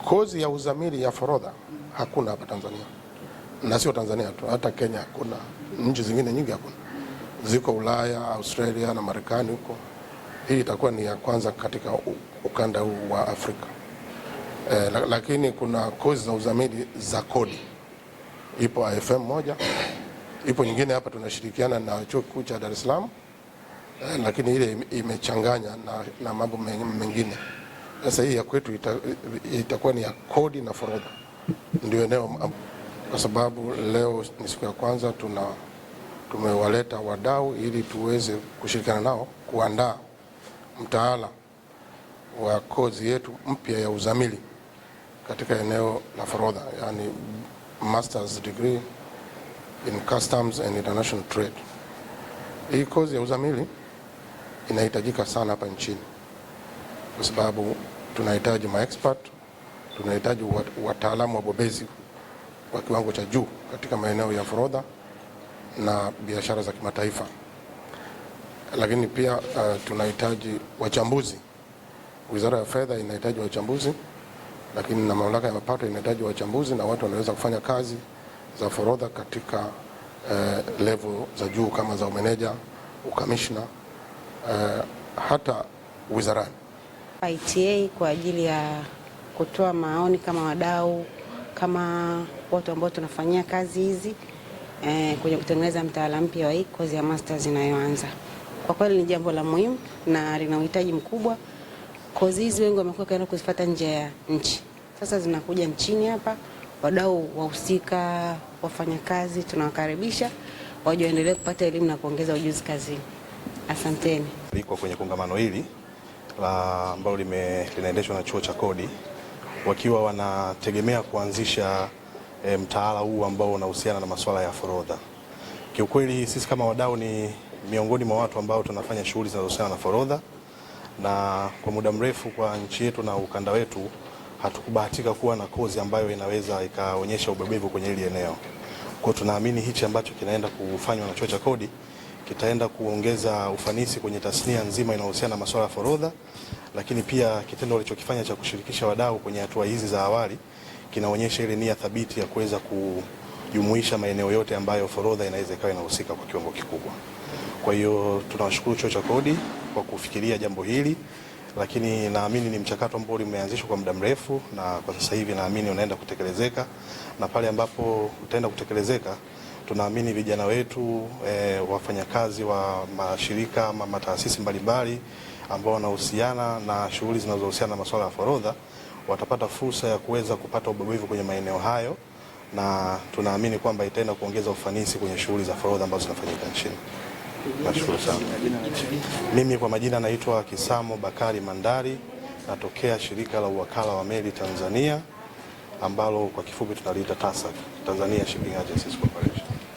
Kozi ya uzamili ya forodha hakuna hapa Tanzania, na sio Tanzania tu, hata Kenya hakuna, nchi zingine nyingi hakuna, ziko Ulaya, Australia na Marekani huko. Hii itakuwa ni ya kwanza katika ukanda huu wa Afrika. Lakini kuna kozi za uzamili za kodi, ipo IFM moja, ipo nyingine hapa tunashirikiana na Chuo Kikuu cha Dar es Salaam, lakini ile imechanganya na mambo mengine. Sasa hii ya kwetu itakuwa ni ya kodi na forodha, ndio eneo, kwa sababu leo ni siku ya kwanza tumewaleta wadau ili tuweze kushirikiana nao kuandaa mtaala wa kozi yetu mpya ya uzamili katika eneo la forodha, yani Master's Degree in Customs and International Trade. Hii kozi ya uzamili inahitajika sana hapa nchini kwa sababu tunahitaji maexpert, tunahitaji wataalamu wabobezi wa kiwango cha juu katika maeneo ya forodha na biashara za kimataifa. Lakini pia tunahitaji wachambuzi. Wizara ya Fedha inahitaji wachambuzi, lakini na Mamlaka ya Mapato inahitaji wachambuzi na watu wanaweza kufanya kazi za forodha katika level za juu kama za umeneja, ukamishna, hata wizarani. ITA kwa ajili ya kutoa maoni kama wadau, kama watu ambao tunafanyia kazi hizi kwenye kutengeneza mtaala mpya wa hii kozi ya masters inayoanza. Kwa kweli ni jambo la muhimu na lina uhitaji mkubwa. Kozi hizi wengi wamekuwa kaenda kuzifuata nje ya nchi. Sasa zinakuja nchini hapa, wadau wahusika, wafanyakazi tunawakaribisha waje waendelee kupata elimu na kuongeza ujuzi kazini. Asanteni. Liko kwenye kongamano hili ambalo linaendeshwa na Chuo cha Kodi, wakiwa wanategemea kuanzisha mtaala huu ambao unahusiana na masuala ya forodha. Kiukweli sisi kama wadau ni miongoni mwa watu ambao tunafanya shughuli zinazohusiana na forodha, na kwa muda mrefu kwa nchi yetu na ukanda wetu hatukubahatika kuwa na kozi ambayo inaweza ikaonyesha ubebevu kwenye hili eneo. Kwa tunaamini hichi ambacho kinaenda kufanywa na Chuo cha Kodi kitaenda kuongeza ufanisi kwenye tasnia nzima inayohusiana na masuala ya forodha, lakini pia kitendo walichokifanya cha kushirikisha wadau kwenye hatua hizi za awali kinaonyesha ile nia thabiti ya kuweza kujumuisha maeneo yote ambayo forodha inaweza ikawa inahusika kwa kiwango kikubwa. Kwa hiyo tunawashukuru Chuo cha Kodi kwa kufikiria jambo hili, lakini naamini ni mchakato ambao umeanzishwa kwa muda mrefu na kwa sasa hivi naamini unaenda kutekelezeka, na pale ambapo utaenda kutekelezeka tunaamini vijana wetu wafanyakazi wa mashirika ama mataasisi mbalimbali ambao wanahusiana na shughuli zinazohusiana na masuala ya forodha watapata fursa ya kuweza kupata ubobevu kwenye maeneo hayo, na tunaamini kwamba itaenda kuongeza ufanisi kwenye shughuli za forodha ambazo zinafanyika nchini. Nashukuru sana. Mimi kwa majina naitwa Kisamo Bakari Mandari, natokea shirika la uwakala wa meli Tanzania ambalo kwa kifupi tunaliita TASAC, Tanzania Shipping Agencies Corporation.